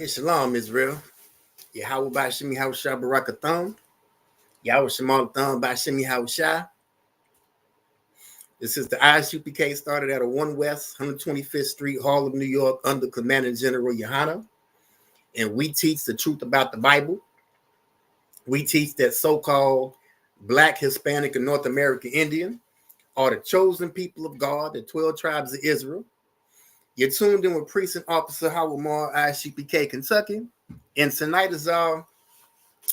Hey, shalom, Israel. Yahweh Bashimi Haushah Barakathon. Yahweh Shemal Thon Bashimi Haushah. This is the ISUPK, started at a 1 West 125th Street, Harlem, New York, under Commander General Yohana. And we teach the truth about the Bible. We teach that so-called Black, Hispanic, and North American Indian are the chosen people of God, the 12 tribes of Israel. You're tuned in with Precinct Officer Howard Moore, ISUPK, Kentucky. And tonight is our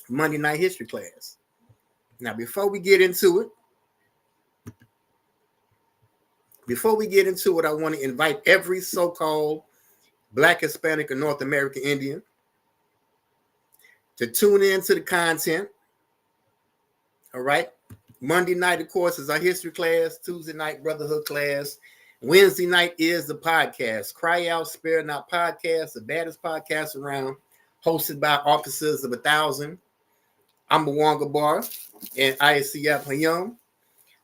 Monday night history class. Now, before we get into it, I want to invite every so-called Black, Hispanic, or North American Indian to tune in to the content. All right. Monday night, of course, is our history class. Tuesday night, brotherhood class. Wednesday night is the podcast. Cry Out, Spare Not podcast, the baddest podcast around, hosted by officers of 1,000. I'm Mwanga Bar and ISUPK.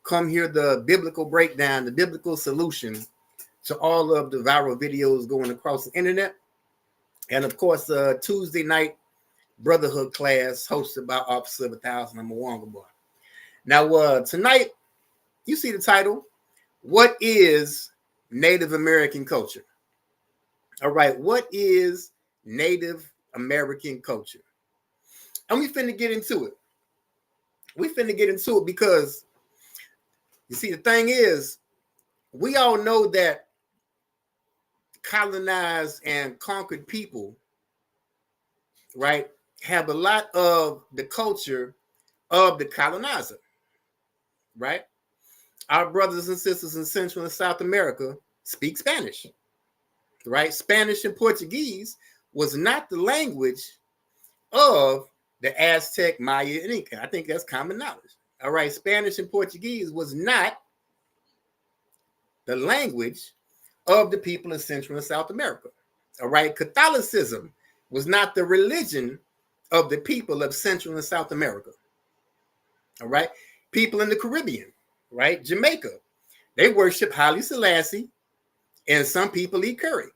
Come hear the biblical breakdown, the biblical solution to all of the viral videos going across the internet. And of course, Tuesday night brotherhood class hosted by Officer of 1,000. I'm Mwanga Bar. Now, tonight, you see the title, What is Native American Culture? All right, what is Native American culture? And we finna get into it. Because, you see, the thing is, we all know that colonized and conquered people, right, have a lot of the culture of the colonizer, right? Our brothers and sisters in Central and South America speak Spanish, right? Spanish and Portuguese was not the language of the Aztec, Maya, and Inca. I think that's common knowledge. All right, Spanish and Portuguese was not the language of the people in Central and South America. All right, Catholicism was not the religion of the people of Central and South America. All right, people in the Caribbean, right, Jamaica, they worship Haile Selassie, and some people eat curry.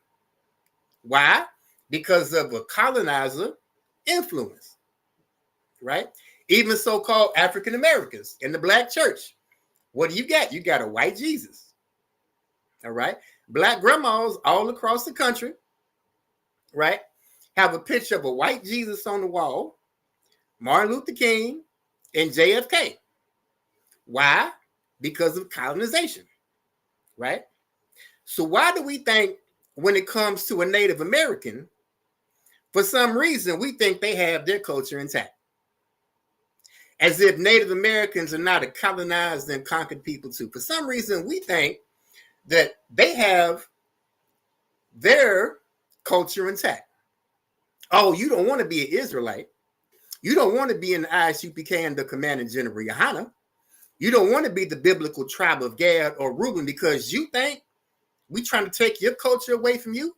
Why? Because of a colonizer influence, right? Even so-called African Americans in the Black church, what do you got? You got a white Jesus. All right. Black grandmas all across the country, right, have a picture of a white Jesus on the wall, Martin Luther King, and JFK. Why? Because of colonization, right? So why do we think when it comes to a Native American, for some reason, we think they have their culture intact? As if Native Americans are not a colonized and conquered people too. For some reason, we think that they have their culture intact. Oh, you don't want to be an Israelite. You don't want to be in the ISUPK and the Commander General Yohana. You don't want to be the biblical tribe of Gad or Reuben because you think we trying to take your culture away from you.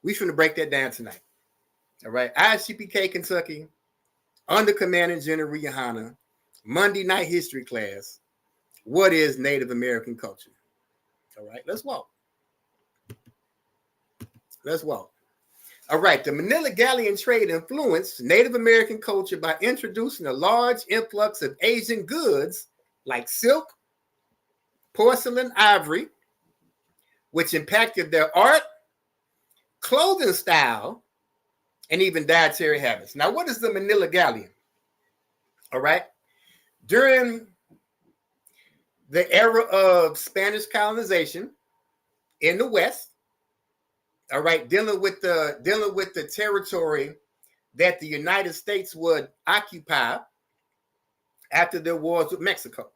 We finna break that down tonight. All right, ISUPK Kentucky, under Commander General Yohana, Monday night history class. What is Native American culture? All right, let's walk. All right, the Manila Galleon trade influenced Native American culture by introducing a large influx of Asian goods like silk, porcelain, ivory, which impacted their art, clothing style, and even dietary habits. Now, what is the Manila Galleon? All right, during the era of Spanish colonization in the West, all right, dealing with the territory that the United States would occupy after their wars with Mexico.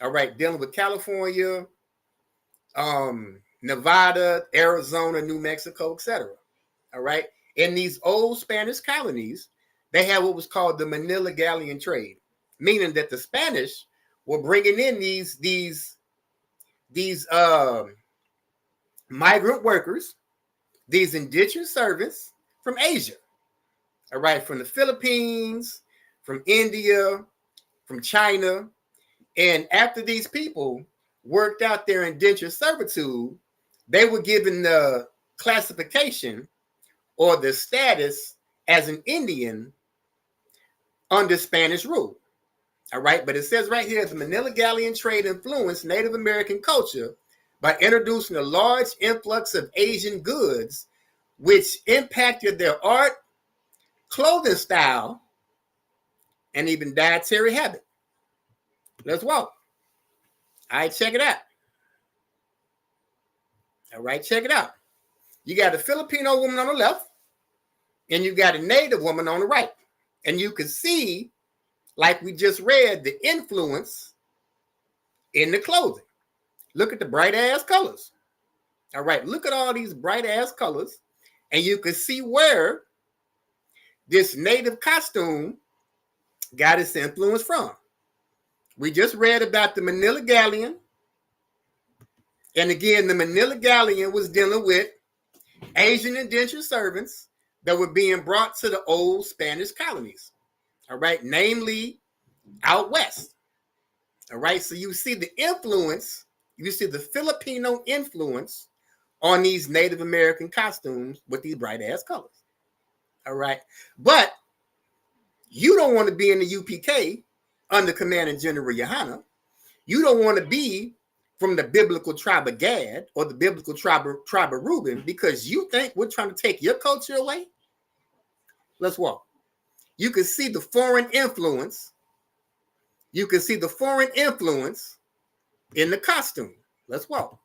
All right, dealing with California, Nevada, Arizona, New Mexico, etc. All right, in these old Spanish colonies, they had what was called the Manila Galleon trade, meaning that the Spanish were bringing in these migrant workers, these indentured servants from Asia, all right, from the Philippines, from India, from China. And after these people worked out their indentured servitude, they were given the classification or the status as an Indian under Spanish rule. All right, but it says right here, the Manila Galleon trade influenced Native American culture by introducing a large influx of Asian goods, which impacted their art, clothing style, and even dietary habit. Let's walk. All right, check it out. All right, check it out. You got a Filipino woman on the left, and you got a Native woman on the right. And you can see, like we just read, the influence in the clothing. Look at the bright ass colors. All right, look at all these bright ass colors, and you can see where this Native costume got its influence from. We just read about the Manila Galleon. And again, the Manila Galleon was dealing with Asian indentured servants that were being brought to the old Spanish colonies. All right, namely out west. All right, so you see the influence, you see the Filipino influence on these Native American costumes with these bright ass colors. All right, but you don't want to be in the UPK under Commanding General Yohana. You don't want to be from the biblical tribe of Gad or the biblical tribe of Reuben because you think we're trying to take your culture away. Let's walk. You can see the foreign influence. You can see the foreign influence in the costume. Let's walk.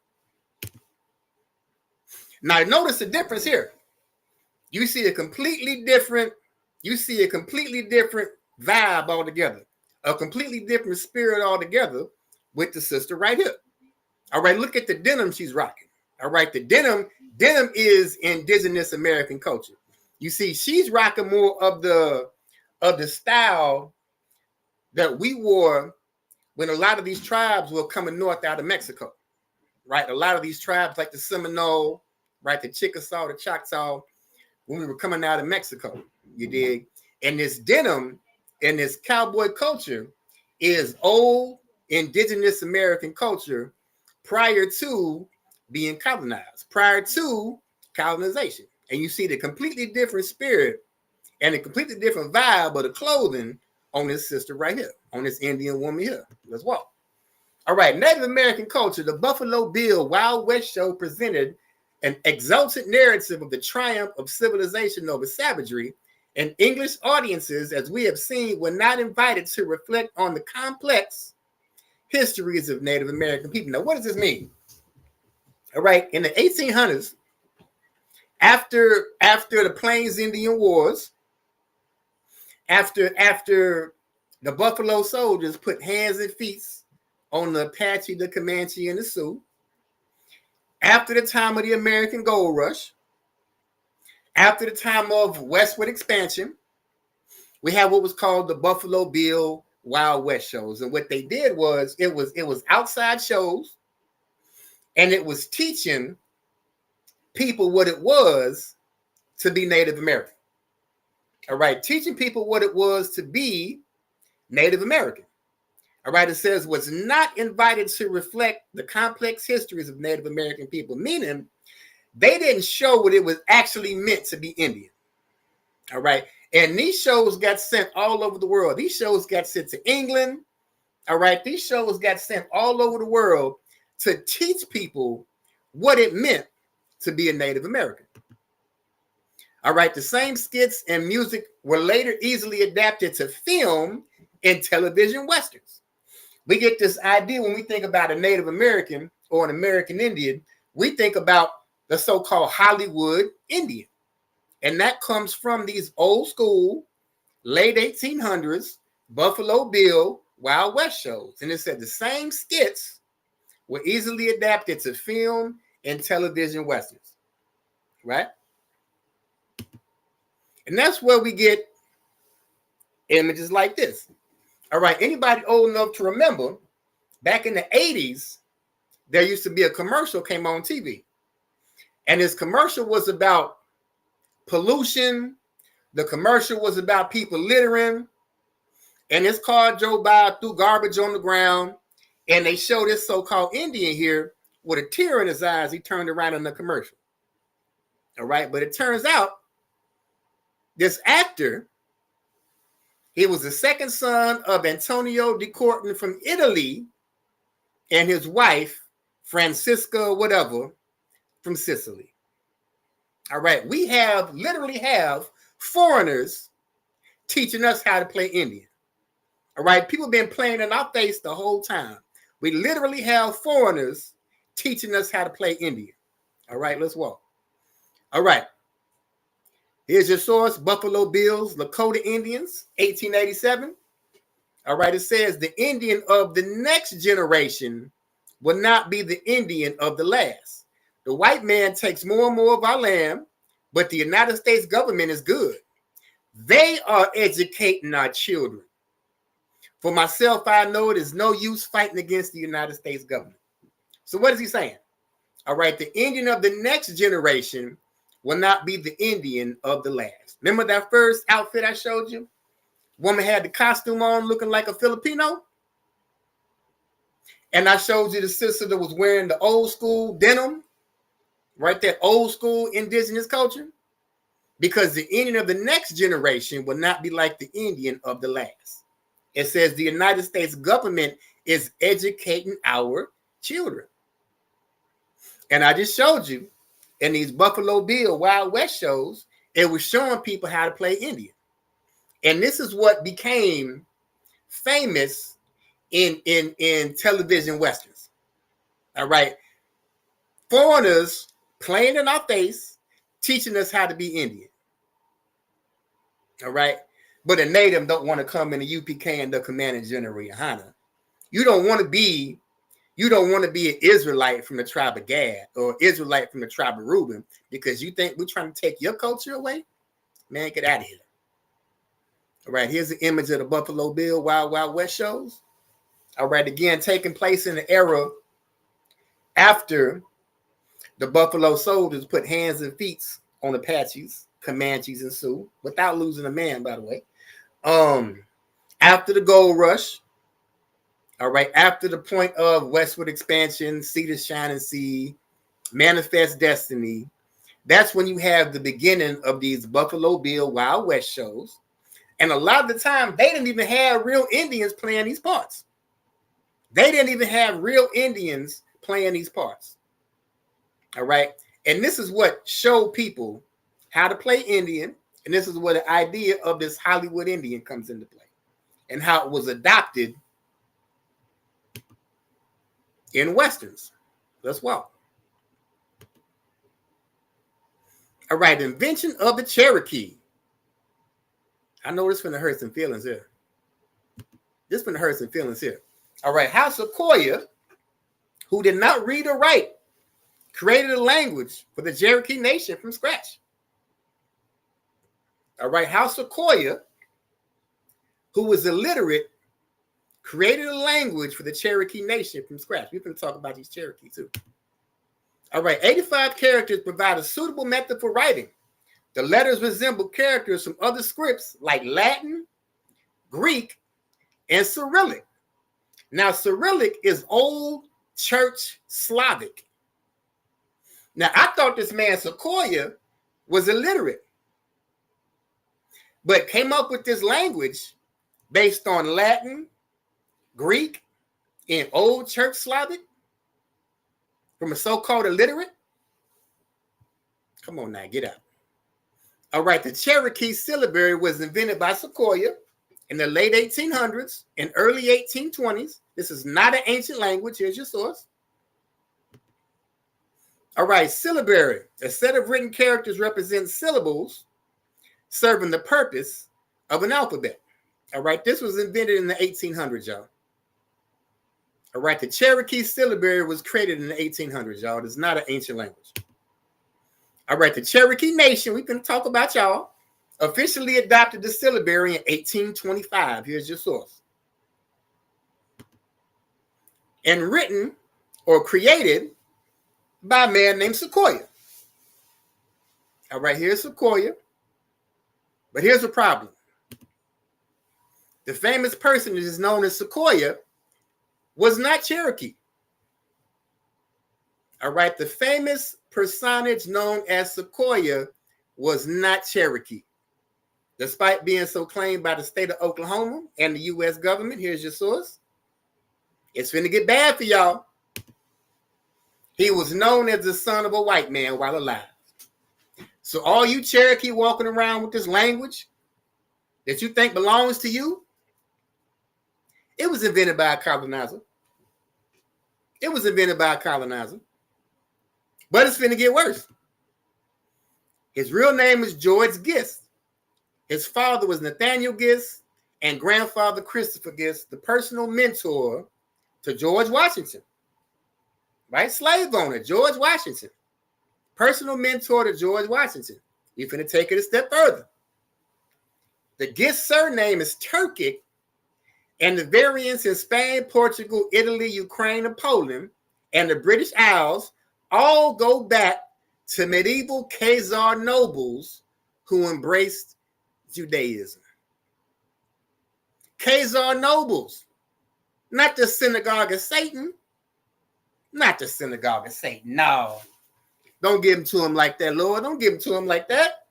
Now notice the difference here. You see a completely different vibe altogether, a completely different spirit altogether with the sister right here. All right, look at the denim she's rocking. All right, the denim is indigenous American culture. You see, she's rocking more of the style that we wore when a lot of these tribes were coming north out of Mexico, right? A lot of these tribes like the Seminole, right, the Chickasaw, the Choctaw, when we were coming out of Mexico, you dig? And this denim and this cowboy culture is old indigenous American culture prior to being colonized, prior to colonization. And you see the completely different spirit and a completely different vibe of the clothing on this sister right here, on this Indian woman here. Let's walk. All right, Native American culture, the Buffalo Bill Wild West show presented an exalted narrative of the triumph of civilization over savagery, and English audiences, as we have seen, were not invited to reflect on the complex histories of Native American people. Now, what does this mean? All right, in the 1800s, after the Plains Indian Wars, after the Buffalo Soldiers put hands and feet on the Apache, the Comanche, and the Sioux, after the time of the American Gold Rush, after the time of westward expansion, we have what was called the Buffalo Bill Wild West shows. And what they did was it was outside shows, and it was teaching people what it was to be Native American. All right, teaching people what it was to be Native American. All right, it says was not invited to reflect the complex histories of Native American people, meaning they didn't show what it was actually meant to be Indian. All right, and these shows got sent all over the world. These shows got sent to England. All right, these shows got sent all over the world to teach people what it meant to be a Native American. All right, the same skits and music were later easily adapted to film and television westerns. We get this idea when we think about a Native American or an American Indian, we think about the so-called Hollywood Indian. And that comes from these old school, late 1800s, Buffalo Bill Wild West shows. And it said the same skits were easily adapted to film and television westerns, right? And that's where we get images like this. All right, anybody old enough to remember, back in the 80s, there used to be a commercial came on TV. And this commercial was about pollution. The commercial was about people littering. And this car drove by, threw garbage on the ground. And they show this so-called Indian here with a tear in his eyes. He turned around in the commercial. All right, but it turns out This actor, he was the second son of Antonio de Corton from Italy and his wife, Francisca, whatever, from Sicily. All right, we literally have foreigners teaching us how to play Indian. All right, people have been playing in our face the whole time. We literally have foreigners teaching us how to play Indian. All right, let's walk. All right, here's your source, Buffalo Bills, Lakota Indians, 1887. All right, it says the Indian of the next generation will not be the Indian of the last. The white man takes more and more of our land, but the United States government is good. They are educating our children. For myself, I know it is no use fighting against the United States government. So what is he saying? All right, the Indian of the next generation will not be the Indian of the last. Remember that first outfit I showed you? Woman had the costume on looking like a Filipino. And I showed you the sister that was wearing the old school denim, right? That old school indigenous culture. Because the Indian of the next generation will not be like the Indian of the last. It says the United States government is educating our children. And I just showed you in these Buffalo Bill Wild West shows, it was showing people how to play Indian. And this is what became famous in television westerns. All right. Foreigners playing in our face, teaching us how to be Indian. All right. But a native don't want to come in the UPK and the commanding general Yohana. You don't want to be an Israelite from the tribe of Gad or Israelite from the tribe of Reuben because you think we're trying to take your culture away. Man, get out of here. All right, here's the image of the Buffalo Bill Wild Wild West shows. All right, again, taking place in the era after the Buffalo soldiers put hands and feet on Apaches, Comanches, and Sioux, without losing a man, by the way. After the gold rush, all right, after the point of westward expansion, see the shining sea, manifest destiny, that's when you have the beginning of these Buffalo Bill Wild West shows. And a lot of the time, they didn't even have real Indians playing these parts. They didn't even have real Indians playing these parts. All right. And this is what showed people how to play Indian. And this is where the idea of this Hollywood Indian comes into play and how it was adopted in Westerns. Let's walk. All right. Invention of the Cherokee. I know this is going to hurt some feelings here. This is going to hurt some feelings here. All right. House Sequoia, who did not read or write, created a language for the Cherokee Nation from scratch. All right. House Sequoia, who was illiterate, created a language for the Cherokee Nation from scratch. We're going to talk about these Cherokee too. All right. 85 characters provide a suitable method for writing. The letters resemble characters from other scripts like Latin, Greek, and Cyrillic. Now, Cyrillic is Old Church Slavic. Now, I thought this man Sequoia was illiterate, but came up with this language based on Latin, Greek, and Old Church Slavic from a so-called illiterate. Come on now, get out. All right, the Cherokee syllabary was invented by Sequoia in the late 1800s and early 1820s. This is not an ancient language. Here's your source. All right, syllabary. A set of written characters represents syllables serving the purpose of an alphabet. All right, this was invented in the 1800s, y'all. All right, the Cherokee syllabary was created in the 1800s, y'all. It is not an ancient language. All right, the Cherokee Nation, we can talk about y'all, officially adopted the syllabary in 1825. Here's your source. And written or created by a man named Sequoia. All right, here's Sequoia. But here's the problem. The famous person that is known as Sequoia was not Cherokee. All right, the famous personage known as Sequoia was not Cherokee. despite being so claimed by the state of Oklahoma and the U.S. government. Here's your source. It's finna get bad for y'all. He was known as the son of a white man while alive. So all you Cherokee walking around with this language that you think belongs to you, it was invented by a colonizer. It was invented by a colonizer. But it's finna get worse. His real name is George Gist. His father was Nathaniel Gist and grandfather Christopher Gist, the personal mentor to George Washington. Right? Slave owner, George Washington. Personal mentor to George Washington. You're finna take it a step further. The Gist surname is Turkic, and the variants in Spain, Portugal, Italy, Ukraine, and Poland, and the British Isles all go back to medieval Khazar nobles who embraced Judaism. Khazar nobles, not the synagogue of Satan. Not the synagogue of Satan. No. Don't give them to him like that, Lord. Don't give them to him like that.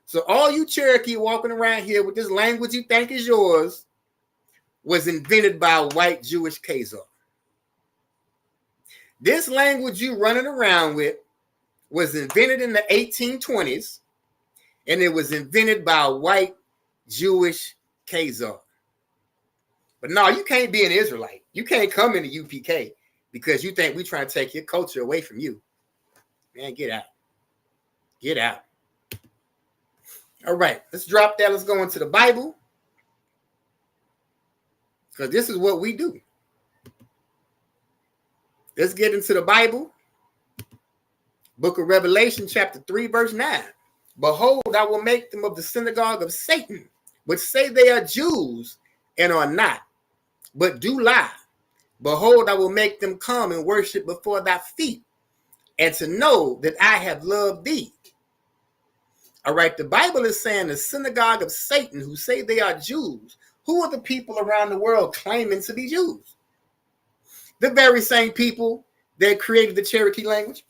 So all you Cherokee walking around here with this language you think is yours was invented by a white Jewish Khazar. This language you running around with was invented in the 1820s, and it was invented by a white Jewish Khazar. But no, you can't be an Israelite. You can't come into UPK because you think we're trying to take your culture away from you. Man, get out. Get out. All right, let's drop that. Let's go into the Bible. Because this is what we do. Let's get into the Bible. Book of Revelation, chapter 3, verse 9. Behold, I will make them of the synagogue of Satan, which say they are Jews and are not, but do lie. Behold, I will make them come and worship before thy feet, and to know that I have loved thee. All right, the Bible is saying the synagogue of Satan, who say they are Jews. Who are the people around the world claiming to be Jews? The very same people that created the Cherokee language.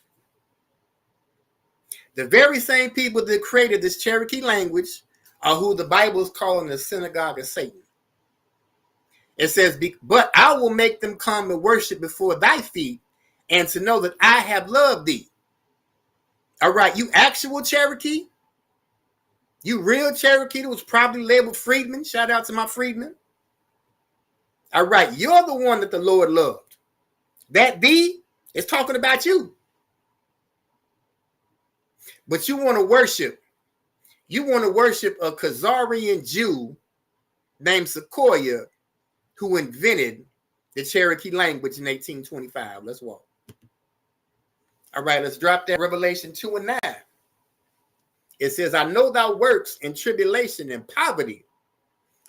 The very same people that created this Cherokee language are who the Bible is calling the synagogue of Satan. It says, but I will make them come and worship before thy feet, and to know that I have loved thee. All right, you actual Cherokee, you real Cherokee that was probably labeled freedman. Shout out to my freedmen. All right, you're the one that the Lord loved. That thee is talking about you. But you want to worship. You want to worship a Khazarian Jew named Sequoyah who invented the Cherokee language in 1825. Let's walk. All right, let's drop that. Revelation 2 and 9. It says, I know thy works in tribulation and poverty,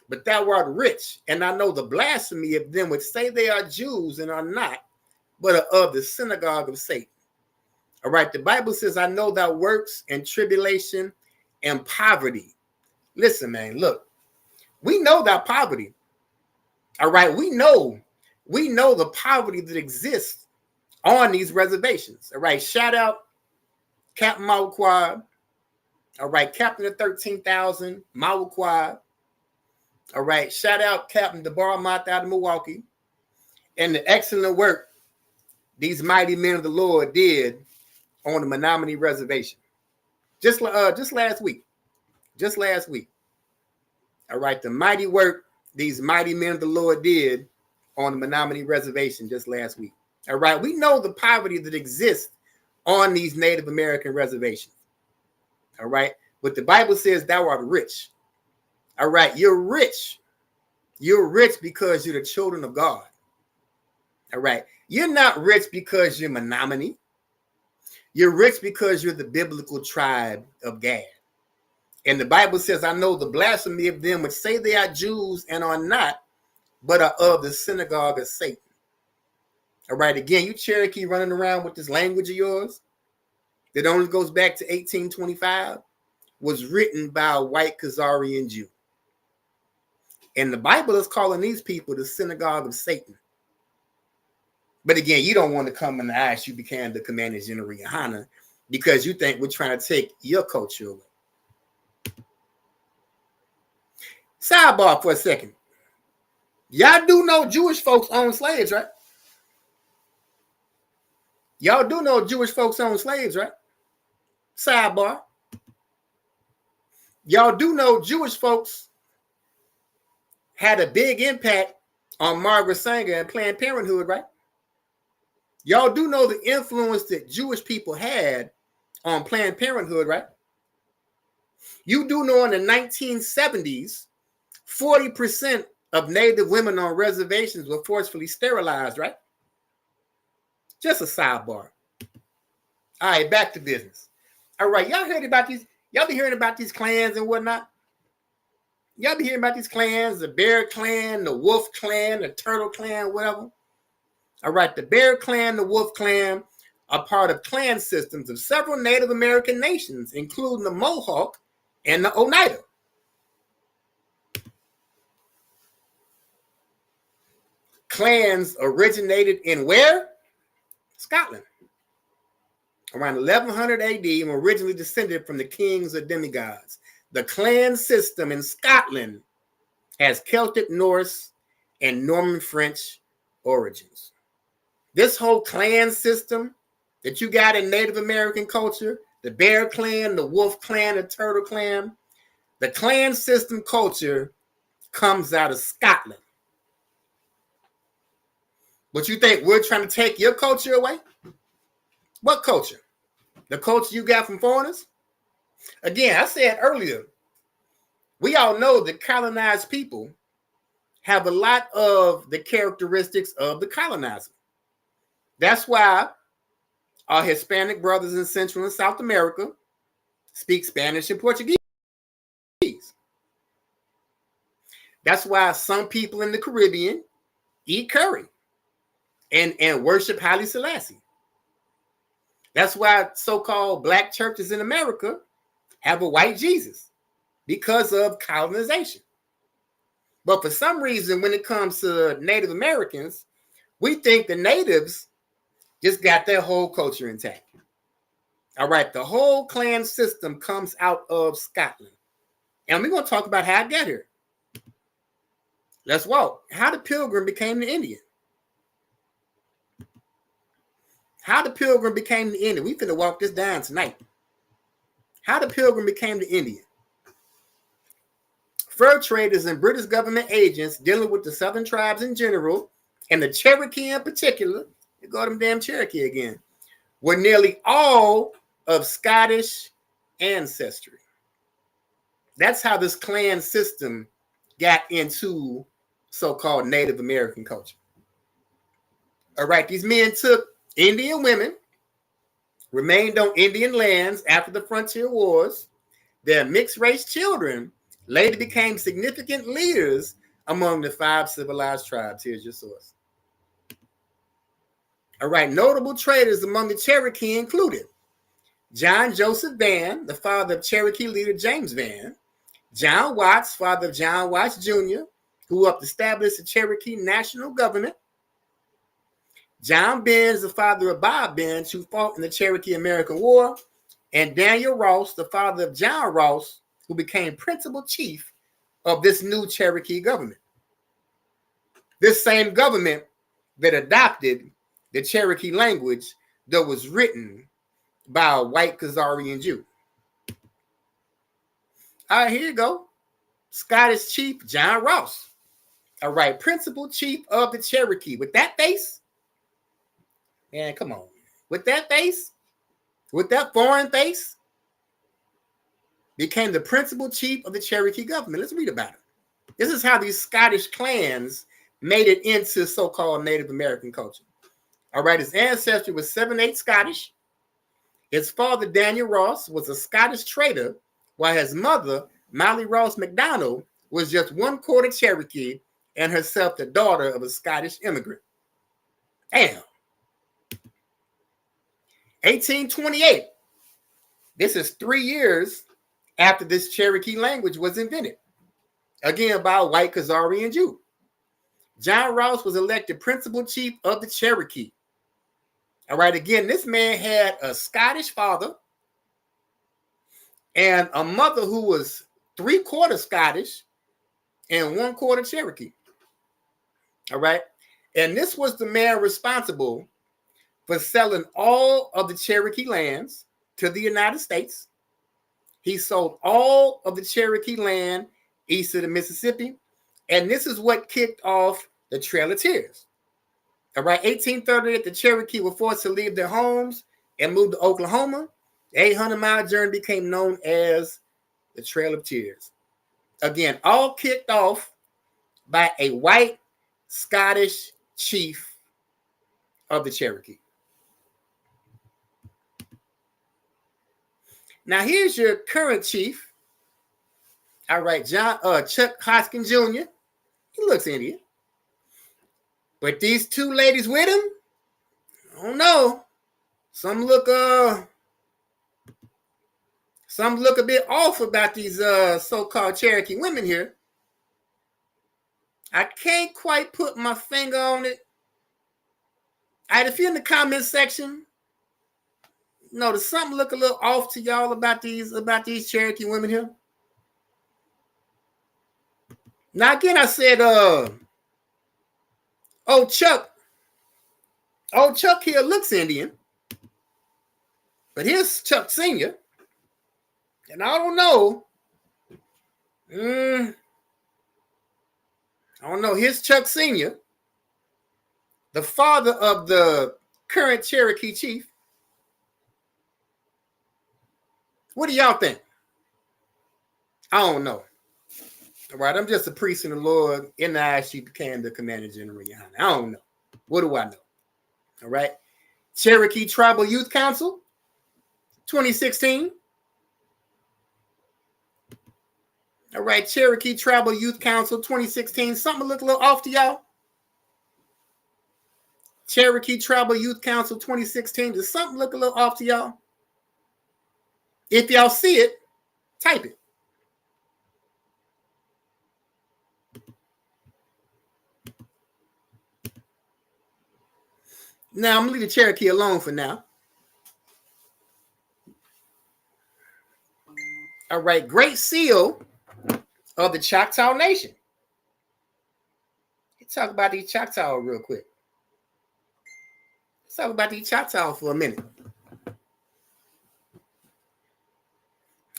but thou art rich, and I know the blasphemy of them which say they are Jews and are not, but are of the synagogue of Satan. All right, the Bible says, I know thy works in tribulation and poverty. Listen, man, look, we know that poverty. All right, we know the poverty that exists on these reservations. All right, shout out Captain Mauquad. All right, Captain of 13,000, Mauquad. All right, shout out Captain DeBar Mott out of Milwaukee. And the excellent work these mighty men of the Lord did on the Menominee Reservation. Just last week. Just last week. All right, the mighty work these mighty men of the Lord did on the Menominee Reservation just last week. All right, we know the poverty that exists on these Native American reservations. All right, but the Bible says thou art rich. All right, you're rich. You're rich because you're the children of God. All right, you're not rich because you're Menominee. You're rich because you're the biblical tribe of Gad. And the Bible says, I know the blasphemy of them which say they are Jews and are not, but are of the synagogue of Satan. All right, again, you Cherokee running around with this language of yours that only goes back to 1825 was written by a white Khazarian Jew. And the Bible is calling these people the synagogue of Satan. But again, you don't want to come in the ISUPK, the Commander General Yohana, because you think we're trying to take your culture away. Sidebar for a second. Y'all do know Jewish folks own slaves, right? Y'all do know Jewish folks own slaves, right? Sidebar. Y'all do know Jewish folks had a big impact on Margaret Sanger and Planned Parenthood, right? Y'all do know the influence that Jewish people had on Planned Parenthood, right? You do know in the 1970s, 40% of Native women on reservations were forcefully sterilized, right? Just a sidebar. All right, back to business. All right, y'all heard about these? Y'all be hearing about these clans and whatnot? Y'all be hearing about these clans, the Bear Clan, the Wolf Clan, the Turtle Clan, whatever. All right, the Bear Clan, the Wolf Clan are part of clan systems of several Native American nations, including the Mohawk and the Oneida. Clans originated in where? Scotland. Around 1100 AD and were originally descended from the kings or demigods. The clan system in Scotland has Celtic, Norse, and Norman French origins. This whole clan system that you got in Native American culture, the Bear Clan, the Wolf Clan, the Turtle Clan, the clan system culture comes out of Scotland. But you think we're trying to take your culture away? What culture? The culture you got from foreigners? Again, I said earlier, we all know that colonized people have a lot of the characteristics of the colonizer. That's why our Hispanic brothers in Central and South America speak Spanish and Portuguese. That's why some people in the Caribbean eat curry and worship Haile Selassie. That's why so-called black churches in America have a white Jesus, because of colonization. But for some reason, when it comes to Native Americans, we think the natives just got their whole culture intact. All right, the whole clan system comes out of Scotland. And we're going to talk about how it got here. Let's walk. How the Pilgrim became the Indian. How the Pilgrim became the Indian. We finna walk this down tonight. How the Pilgrim became the Indian. Fur traders and British government agents dealing with the Southern tribes in general, and the Cherokee in particular, you go them damn Cherokee again, were nearly all of Scottish ancestry. That's how this clan system got into so-called Native American culture. All right, these men took Indian women, remained on Indian lands after the frontier wars. Their mixed-race children later became significant leaders among the 5 civilized tribes. Here's your source. All right, notable traders among the Cherokee included John Joseph Vann, the father of Cherokee leader James Vann; John Watts, father of John Watts Jr., who helped establish the Cherokee national government; John Benz, the father of Bob Benz, who fought in the Cherokee American War; and Daniel Ross, the father of John Ross, who became principal chief of this new Cherokee government. This same government that adopted the Cherokee language that was written by a white Khazarian Jew. All right, here you go. Scottish Chief John Ross. All right, principal chief of the Cherokee. With that face? Man, come on. With that face? With that foreign face? Became the principal chief of the Cherokee government. Let's read about it. This is how these Scottish clans made it into so-called Native American culture. All right, his ancestry was 7/8 Scottish. His father, Daniel Ross, was a Scottish trader, while his mother, Molly Ross MacDonald, was just 1/4 Cherokee and herself the daughter of a Scottish immigrant. Damn. 1828. This is 3 years after this Cherokee language was invented. Again, by a white Khazarian Jew. John Ross was elected principal chief of the Cherokee. All right, again, this man had a Scottish father and a mother who was 3/4 Scottish and 1/4 Cherokee. All right. And this was the man responsible for selling all of the Cherokee lands to the United States. He sold all of the Cherokee land east of the Mississippi. And this is what kicked off the Trail of Tears. All right, 1838, the Cherokee were forced to leave their homes and move to Oklahoma. The 800-mile journey became known as the Trail of Tears. Again, all kicked off by a white Scottish chief of the Cherokee. Now, here's your current chief. All right, Chuck Hoskins Jr. He looks Indian. But these two ladies with him, I don't know. Some look a bit off about these so-called Cherokee women here. I can't quite put my finger on it. All right, if you're in the comment section, does something look a little off to y'all about these Cherokee women here? Now again, I said, Chuck here looks Indian, but here's Chuck Sr. And I don't know. Here's Chuck Sr., the father of the current Cherokee chief. What do y'all think? I don't know. All right, I'm just a priest in the Lord. In the ISUPK, the Commander General. I don't know. What do I know? All right. Cherokee Tribal Youth Council, 2016. All right, Cherokee Tribal Youth Council, 2016. Something look a little off to y'all? Cherokee Tribal Youth Council, 2016. Does something look a little off to y'all? If y'all see it, type it. Now, I'm going to leave the Cherokee alone for now. All right, Great Seal of the Choctaw Nation. Let's talk about these Choctaw real quick. Let's talk about these Choctaw for a minute.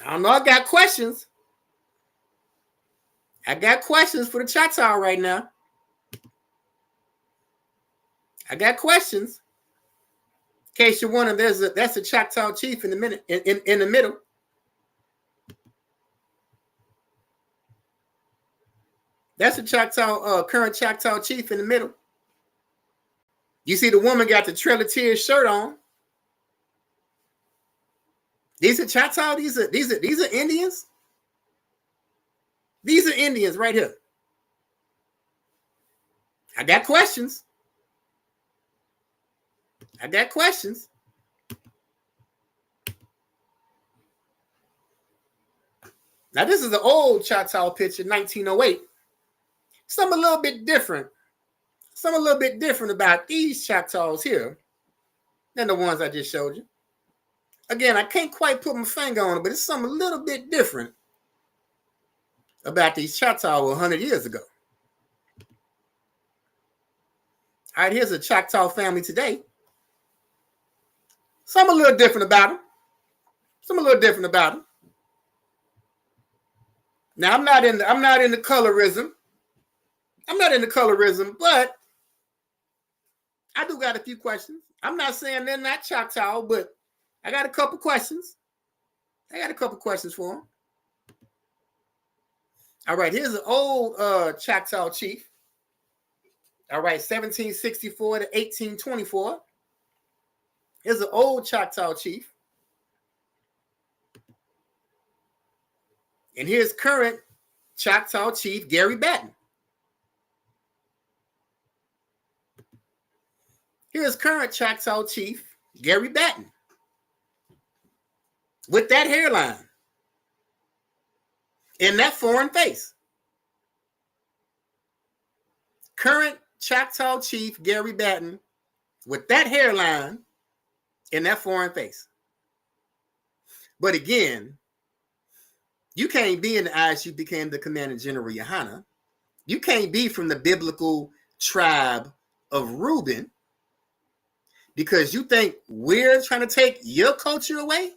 I don't know, I got questions. I got questions for the Choctaw right now. I got questions. In case you're wondering, that's a Choctaw chief in the middle. That's a Choctaw, current Choctaw chief in the middle. You see the woman got the Trail of Tears shirt on. These are Choctaw. These are Indians. These are Indians right here. I got questions. I got questions. Now, this is an old Choctaw picture, 1908. Something a little bit different. Something a little bit different about these Choctaws here than the ones I just showed you. Again, I can't quite put my finger on it, but it's something a little bit different about these Choctaw 100 years ago. All right, here's a Choctaw family today. Something a little different about them. Something a little different about them. Now, I'm not in the colorism. I'm not into colorism, but I do got a few questions. I'm not saying they're not Choctaw, but I got a couple questions. I got a couple questions for them. All right, here's an old Choctaw chief. All right, 1764 to 1824. Here's an old Choctaw chief. And here's current Choctaw chief Gary Batten. Here's current Choctaw chief Gary Batten with that hairline and that foreign face. Current Choctaw chief Gary Batten with that hairline and that foreign face. But again, you can't be in the ISUPK became the Commander General Yohana You can't be from the biblical tribe of Reuben because you think we're trying to take your culture away.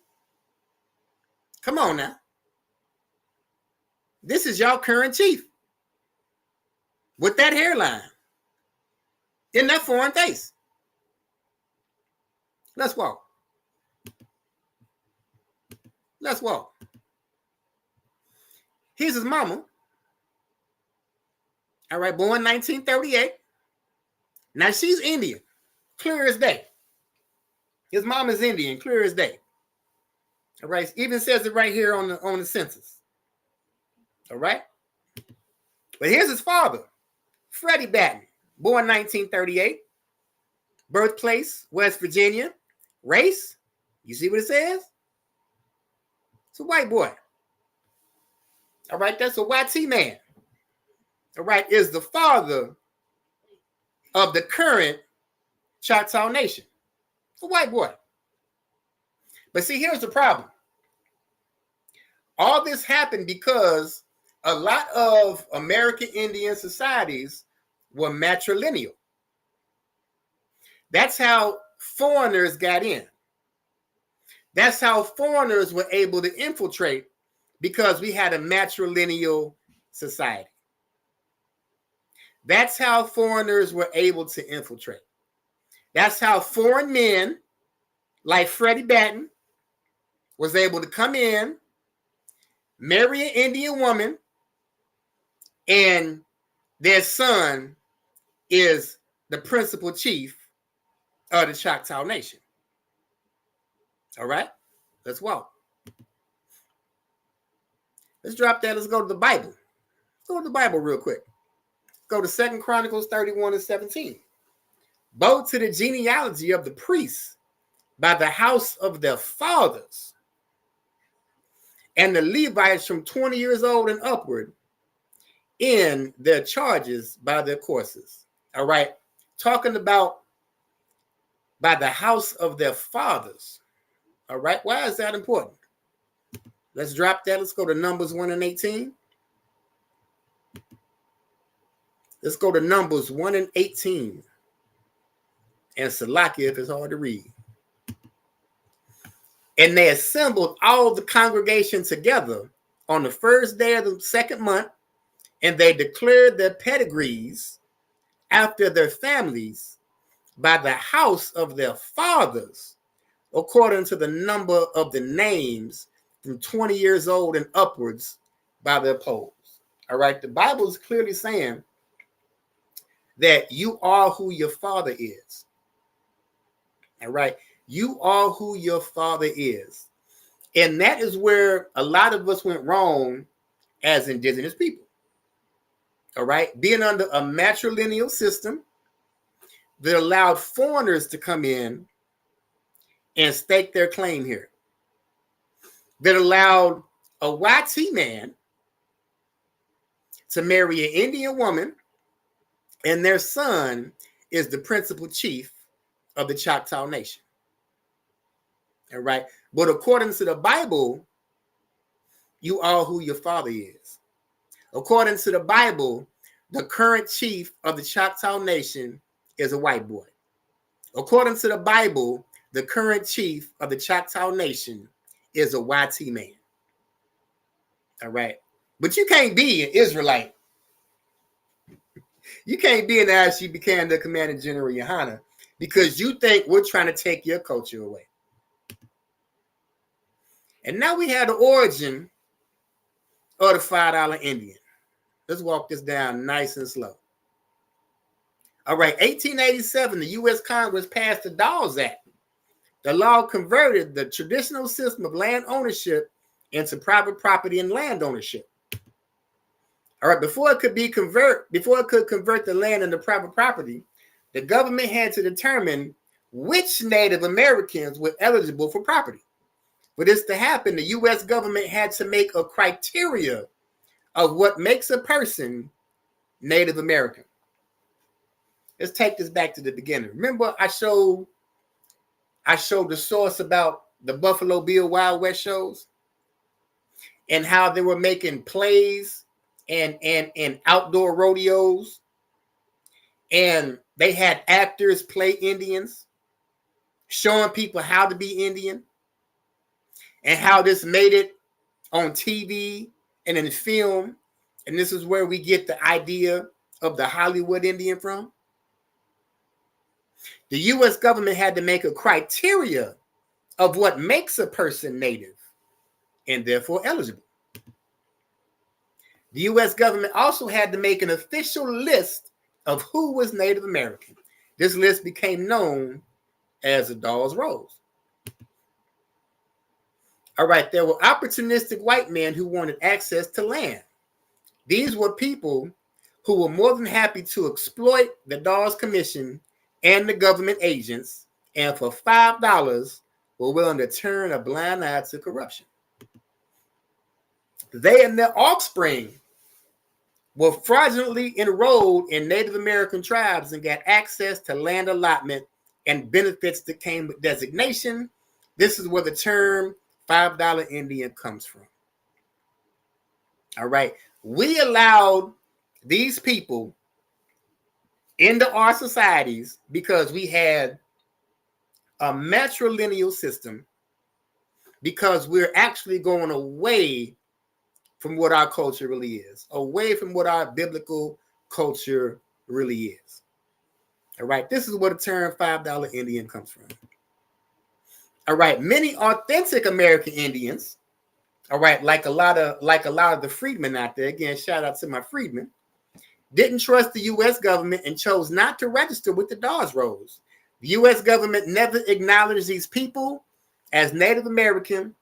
Come on now. This is y'all current chief with that hairline in that foreign face. Let's walk. Let's walk. Here's his mama. All right, born 1938. Now she's Indian, clear as day. His mom is Indian, clear as day. All right, even says it right here on the census. All right. But here's his father, Freddie Batten, born 1938. Birthplace, West Virginia. Race, you see what it says? It's a white boy. All right, that's a YT man. All right, is the father of the current Choctaw Nation. It's a white boy. But see, here's the problem. All this happened because a lot of American Indian societies were matrilineal. That's how foreigners got in. That's how foreigners were able to infiltrate, because we had a matrilineal society. That's how foreigners were able to infiltrate. That's how foreign men like Freddie Batten was able to come in, marry an Indian woman, and their son is the principal chief of the Choctaw Nation. All right, let's walk. Let's drop that. Let's go to the Bible. Let's go to the Bible real quick. Go to 2 Chronicles 31 and 17. Both to the genealogy of the priests by the house of their fathers, and the Levites from 20 years old and upward, in their charges by their courses. All right, talking about by the house of their fathers. All right, why is that important? Let's drop that. Let's go to Numbers 1 and 18. Let's go to Numbers 1 and 18. And Salakia, if it's hard to read. And they assembled all the congregation together on the first day of the second month, and they declared their pedigrees after their families by the house of their fathers, according to the number of the names from 20 years old and upwards by their polls. All right, the Bible is clearly saying that you are who your father is. All right, you are who your father is. And that is where a lot of us went wrong as indigenous people. All right, being under a matrilineal system that allowed foreigners to come in and stake their claim here, that allowed a YT man to marry an Indian woman, and their son is the principal chief of the Choctaw Nation. All right, but according to the Bible, you are who your father is. According to the Bible, the current chief of the Choctaw Nation is a white boy. According to the Bible, the current chief of the Choctaw Nation is a YT man. All right. But you can't be an Israelite. You can't be an ISUPK, the Commander General Yohana, because you think we're trying to take your culture away. And now we have the origin of the $5 Indian. Let's walk this down nice and slow. All right, 1887, the U.S. Congress passed the Dawes Act. The law converted the traditional system of land ownership into private property and land ownership. All right, before it could convert the land into private property, the government had to determine which Native Americans were eligible for property. For this to happen, the U.S. government had to make a criteria of what makes a person Native American. Let's take this back to the beginning. Remember, I showed the source about the Buffalo Bill Wild West shows and how they were making plays and outdoor rodeos, and they had actors play Indians, showing people how to be Indian, and how this made it on TV and in film. And this is where we get the idea of the Hollywood Indian from. The U.S. government had to make a criteria of what makes a person native and therefore eligible. The U.S. government also had to make an official list of who was Native American. This list became known as the Dawes Rolls. All right, there were opportunistic white men who wanted access to land. These were people who were more than happy to exploit the Dawes Commission and the government agents, and for $5 were willing to turn a blind eye to corruption. They and their offspring were fraudulently enrolled in Native American tribes and got access to land allotment and benefits that came with designation. This is where the term $5 Indian comes from. All right. We allowed these people into our societies because we had a matrilineal system, because we're actually going away from what our culture really is, away from what our biblical culture really is. All right. This is where the term $5 Indian comes from. All right. Many authentic American Indians, all right, like a lot of the freedmen out there, again, shout out to my freedmen, didn't trust the U.S. government and chose not to register with the Dawes Rolls. The U.S. government never acknowledged these people as Native American,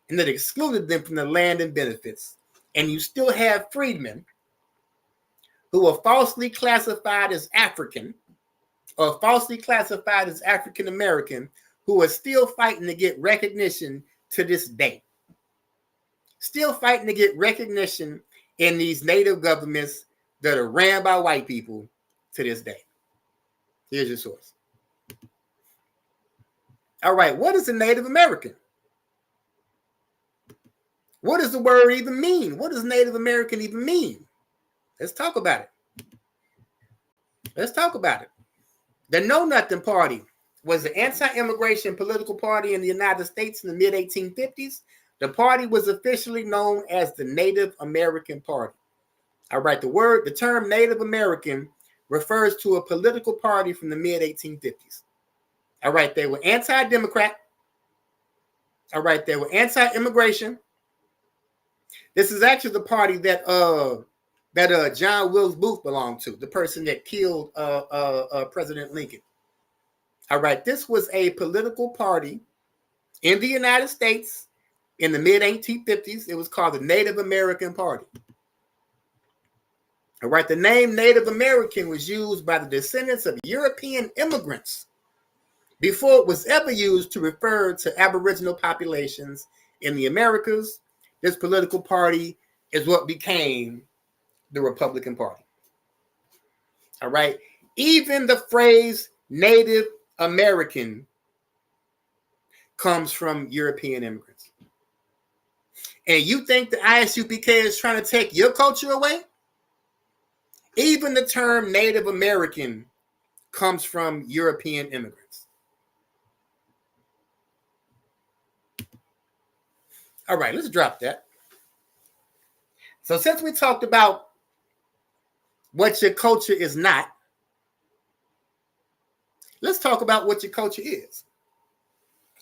and that excluded them from the land and benefits. And you still have freedmen who are falsely classified as African or falsely classified as African American, who are still fighting to get recognition to this day. Still fighting to get recognition in these native governments that are ran by white people to this day. Here's your source. All right, what is a Native American? What does the word even mean? What does Native American even mean? Let's talk about it. Let's talk about it. The Know Nothing Party was an anti-immigration political party in the United States in the mid-1850s. The party was officially known as the Native American Party. All right, the term Native American refers to a political party from the mid-1850s. All right, they were anti-democrat. All right, they were anti-immigration. This is actually the party that John Wilkes Booth belonged to, the person that killed President Lincoln. All right, this was a political party in the United States in the mid-1850s. It was called the Native American Party. All right, the name Native American was used by the descendants of European immigrants before it was ever used to refer to Aboriginal populations in the Americas. This political party is what became the Republican Party. All right, even the phrase Native American comes from European immigrants. And you think the ISUPK is trying to take your culture away? Even the term Native American comes from European immigrants. All right, let's drop that. So since we talked about what your culture is not, let's talk about what your culture is.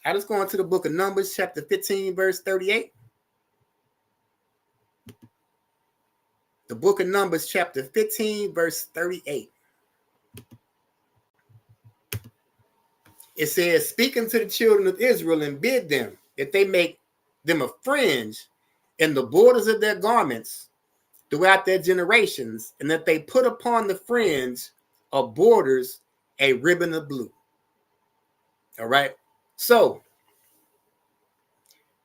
I just go into the book of Numbers, chapter 15, verse 38. The book of Numbers, chapter 15, verse 38. It says, "Speak unto the children of Israel and bid them that they make them a fringe in the borders of their garments throughout their generations, and that they put upon the fringe of borders a ribbon of blue." All right. So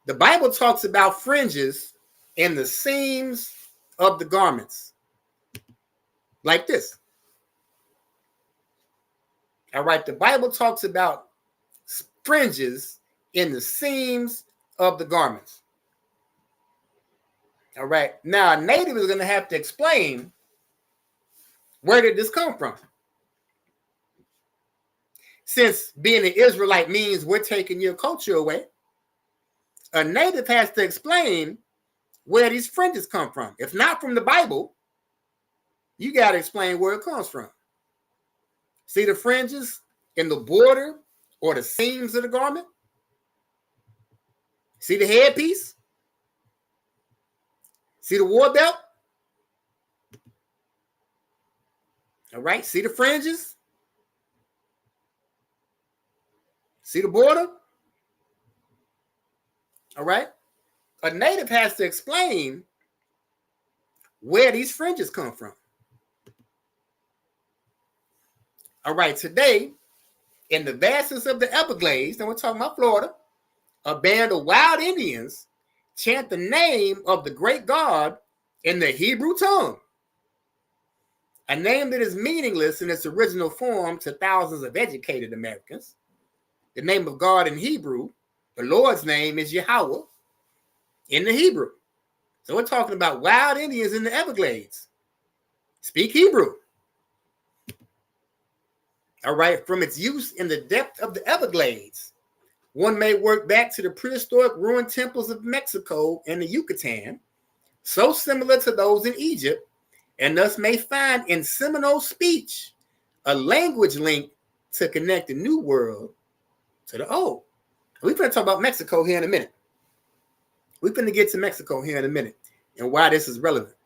the Bible talks about fringes in the seams of the garments like this. All right. The Bible talks about fringes in the seams of the garments. All right. Now, a native is going to have to explain, where did this come from? Since being an Israelite means we're taking your culture away, a native has to explain where these fringes come from. If not from the Bible, you got to explain where it comes from. See the fringes in the border or the seams of the garment? See the headpiece? See the war belt? All right. See the fringes? See the border? All right. A native has to explain where these fringes come from. All right. Today, in the vastness of the Everglades, and we're talking about Florida, a band of wild Indians chant the name of the great God in the Hebrew tongue, a name that is meaningless in its original form to thousands of educated Americans. The name of God in Hebrew, the Lord's name, is Yahweh in the Hebrew. So we're talking about wild Indians in the Everglades. Speak Hebrew. All right, from its use in the depth of the Everglades, one may work back to the prehistoric ruined temples of Mexico and the Yucatan, so similar to those in Egypt, and thus may find in Seminole speech a language link to connect the New World to the Old. We're going to talk about Mexico here in a minute. We're going to get to Mexico here in a minute and why this is relevant.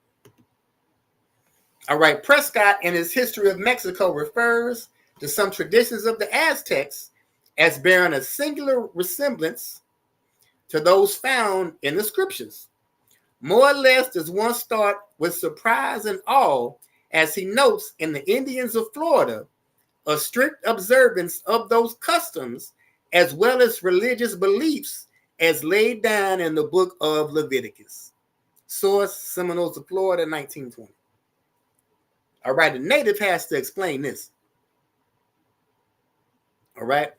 All right, Prescott in his History of Mexico refers to some traditions of the Aztecs as bearing a singular resemblance to those found in the scriptures. More or less does one start with surprise and awe as he notes in the Indians of Florida a strict observance of those customs as well as religious beliefs as laid down in the book of Leviticus. Source, Seminoles of Florida, 1920. All right, the native has to explain this. All right.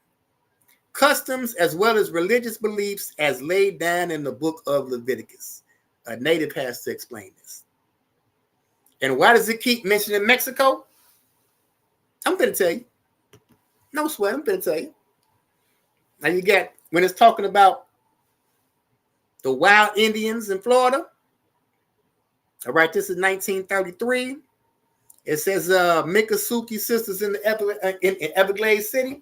Customs as well as religious beliefs as laid down in the book of Leviticus. A native has to explain this. And why does it keep mentioning Mexico? I'm going to tell you. No sweat, I'm going to tell you. Now you get, when it's talking about the wild Indians in Florida. All right, this is 1933. It says Miccosukee sisters in the Everglades City.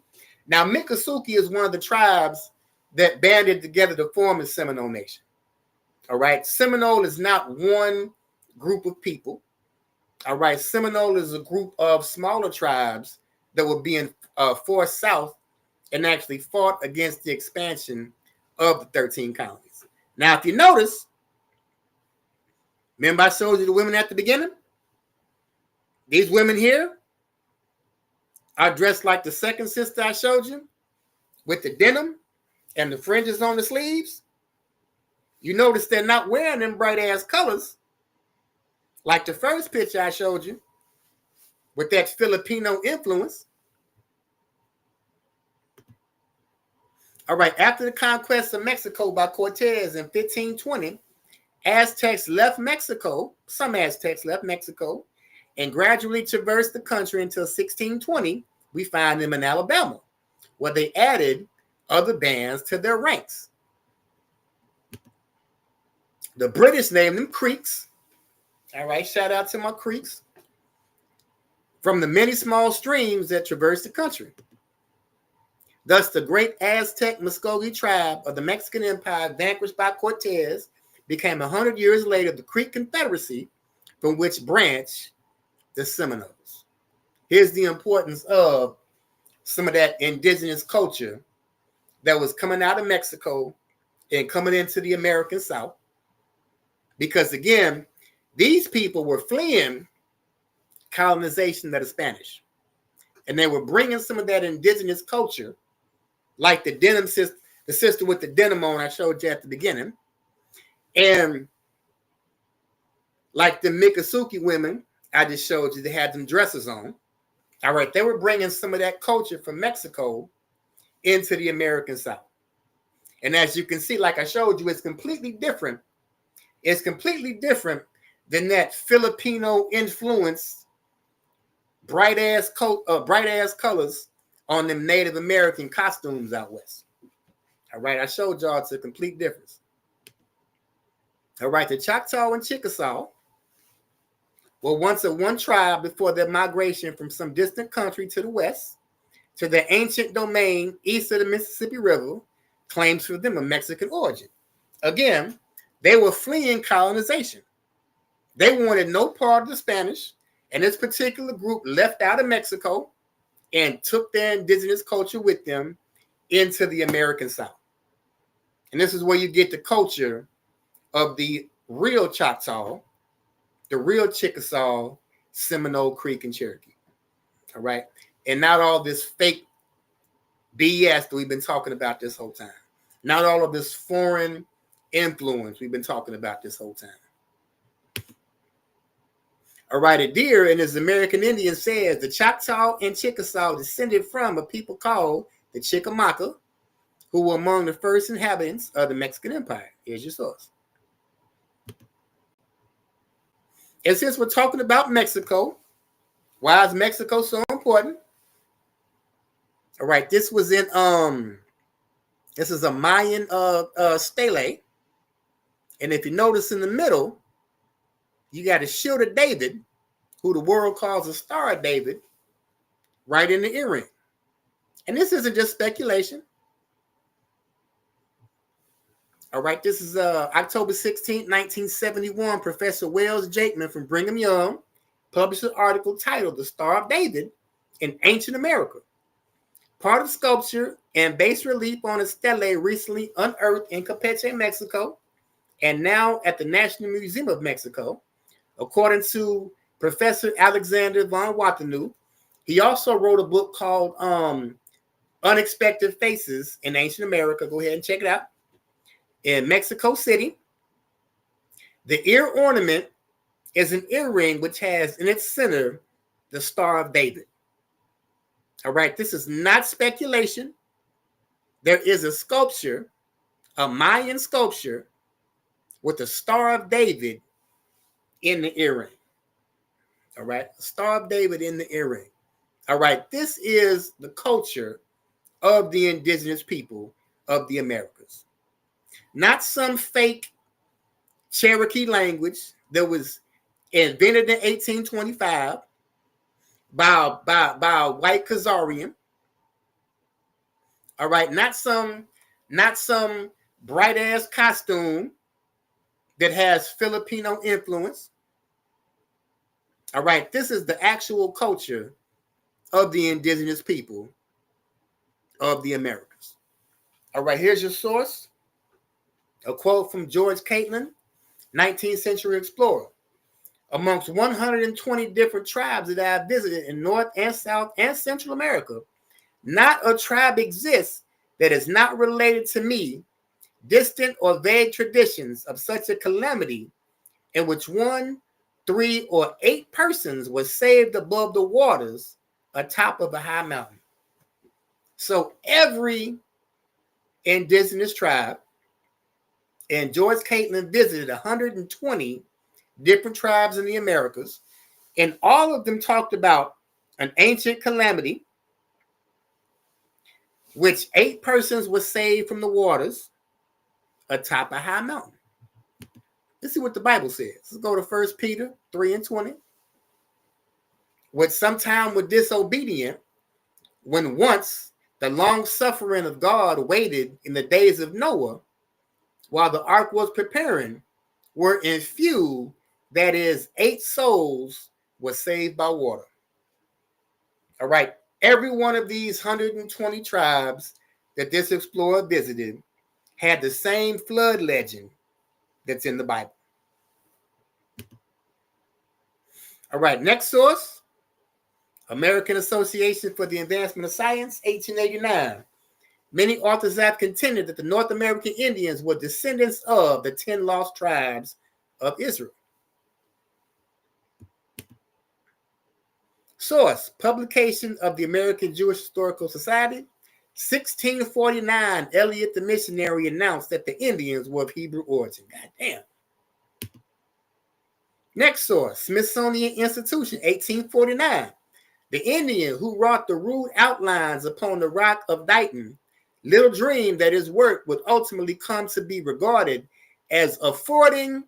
Now, Miccosukee is one of the tribes that banded together to form the Seminole Nation. All right, Seminole is not one group of people. All right, Seminole is a group of smaller tribes that were being forced south and actually fought against the expansion of the 13 colonies. Now, if you notice, remember I showed you the women at the beginning? These women here are dressed like the second sister I showed you with the denim and the fringes on the sleeves. You notice they're not wearing them bright ass colors like the first picture I showed you with that Filipino influence. All right, after the conquest of Mexico by Cortez in 1520, Aztecs left Mexico, some Aztecs left Mexico, and gradually traversed the country until 1620. We find them in Alabama, where they added other bands to their ranks. The British named them Creeks. All right, shout out to my Creeks. From the many small streams that traverse the country. Thus, the great Aztec Muskogee tribe of the Mexican Empire, vanquished by Cortez, became 100 years later the Creek Confederacy, from which branched the Seminoles. Here's the importance of some of that indigenous culture that was coming out of Mexico and coming into the American South. Because again, these people were fleeing colonization of the Spanish. And they were bringing some of that indigenous culture, like the denim sister, the sister with the denim on I showed you at the beginning. And like the Miccosukee women I just showed you, they had them dresses on. All right, they were bringing some of that culture from Mexico into the American South. And as you can see, like I showed you, it's completely different is completely different than that Filipino influenced bright ass colors on them Native American costumes out west. All right, I showed y'all it's a complete difference. All right, the Choctaw and Chickasaw were once a one tribe before their migration from some distant country to the west to the ancient domain east of the Mississippi River, claims for them a Mexican origin. Again, they were fleeing colonization. They wanted no part of the Spanish, and this particular group left out of Mexico and took their indigenous culture with them into the American South. And this is where you get the culture of the real Choctaw, the real Chickasaw, Seminole, Creek, and Cherokee. All right. And not all this fake BS that we've been talking about this whole time. Not all of this foreign influence we've been talking about this whole time. All right, Adair and his American Indian says the Choctaw and Chickasaw descended from a people called the Chickamauga, who were among the first inhabitants of the Mexican Empire. Here's your source. And since we're talking about Mexico, why is Mexico so important? All right, this was in this is a Mayan stele, and if you notice in the middle, you got a shield of David, who the world calls a Star of David, right in the earring. And this isn't just speculation. All right, this is October 16, 1971. Professor Wells Jakeman from Brigham Young published an article titled The Star of David in Ancient America. Part of sculpture and bas relief on a stele recently unearthed in Campeche, Mexico, and now at the National Museum of Mexico. According to Professor Alexander von Waterloo, he also wrote a book called Unexpected Faces in Ancient America. Go ahead and check it out. In Mexico City, the ear ornament is an earring which has in its center the Star of David. All right, this is not speculation. There is a sculpture, a Mayan sculpture, with the Star of David in the earring. All right, Star of David in the earring. All right, this is the culture of the indigenous people of the Americas. Not some fake Cherokee language that was invented in 1825 by a white Khazarian. All right, not some bright ass costume that has Filipino influence. All right, this is the actual culture of the indigenous people of the Americas. All right, here's your source. A quote from George Catlin, 19th century explorer. Amongst 120 different tribes that I have visited in North and South and Central America, not a tribe exists that is not related to me, distant or vague traditions of such a calamity in which 1, 3, or 8 persons were saved above the waters atop of a high mountain. So every indigenous tribe, and George Catlin visited 120 different tribes in the Americas, and all of them talked about an ancient calamity, which 8 persons were saved from the waters atop a high mountain. Let's see what the Bible says. Let's go to 1 Peter 3:20. Which sometime were disobedient, when once the long suffering of God waited in the days of Noah, while the ark was preparing, were in few, that is, 8 souls were saved by water. All right. Every one of these 120 tribes that this explorer visited had the same flood legend that's in the Bible. All right. Next source, American Association for the Advancement of Science, 1889. Many authors have contended that the North American Indians were descendants of the 10 lost tribes of Israel. Source, publication of the American Jewish Historical Society, 1649, Eliot the missionary announced that the Indians were of Hebrew origin. God damn. Next source, Smithsonian Institution, 1849. The Indian who wrought the rude outlines upon the rock of Dighton little dreamed that his work would ultimately come to be regarded as affording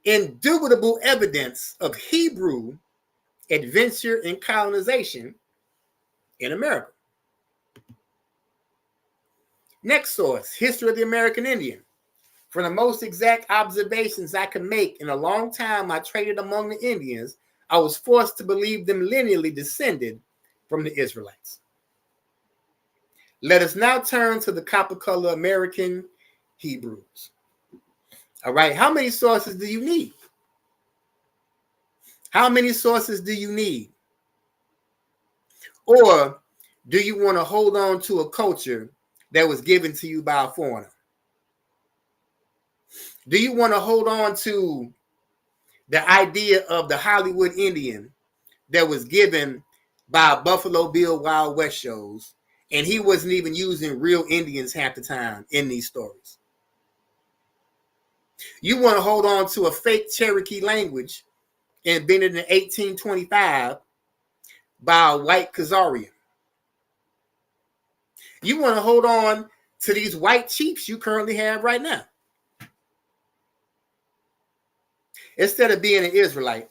indubitable evidence of Hebrew adventure and colonization in America. Next source, History of the American Indian. From the most exact observations I could make in a long time I traded among the Indians, I was forced to believe them lineally descended from the Israelites. Let us now turn to the copper-colored American Hebrews. All right, how many sources do you need? How many sources do you need? Or do you want to hold on to a culture that was given to you by a foreigner? Do you want to hold on to the idea of the Hollywood Indian that was given by Buffalo Bill Wild West shows, and he wasn't even using real Indians half the time in these stories? You want to hold on to a fake Cherokee language invented in 1825 by a white Khazarian. You want to hold on to these white chiefs you currently have right now, instead of being an Israelite,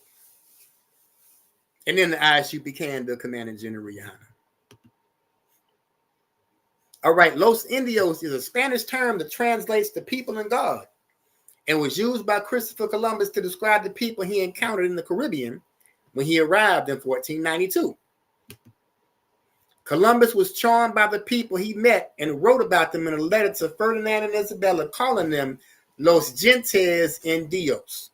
and in the ISUPK became the Commander General Yana. All right, Los Indios is a Spanish term that translates to people and God, and was used by Christopher Columbus to describe the people he encountered in the Caribbean when he arrived in 1492. Columbus was charmed by the people he met and wrote about them in a letter to Ferdinand and Isabella, calling them Los Gentes en Dios.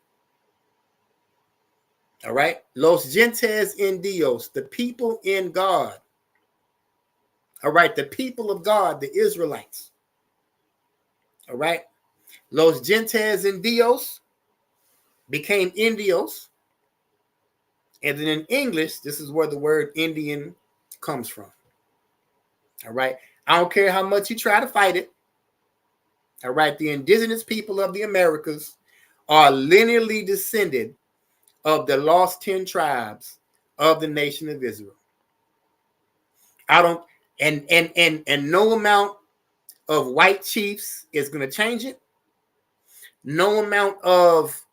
All right, Los Gentes en Dios, the people in God. All right, the people of God, the Israelites. All right, Los Gentes en Dios became Indios. And then in English, this is where the word Indian comes from. All right, I don't care how much you try to fight it. All right, the indigenous people of the Americas are linearly descended of the lost 10 tribes of the nation of Israel. I don't, and no amount of white chiefs is going to change it. No amount of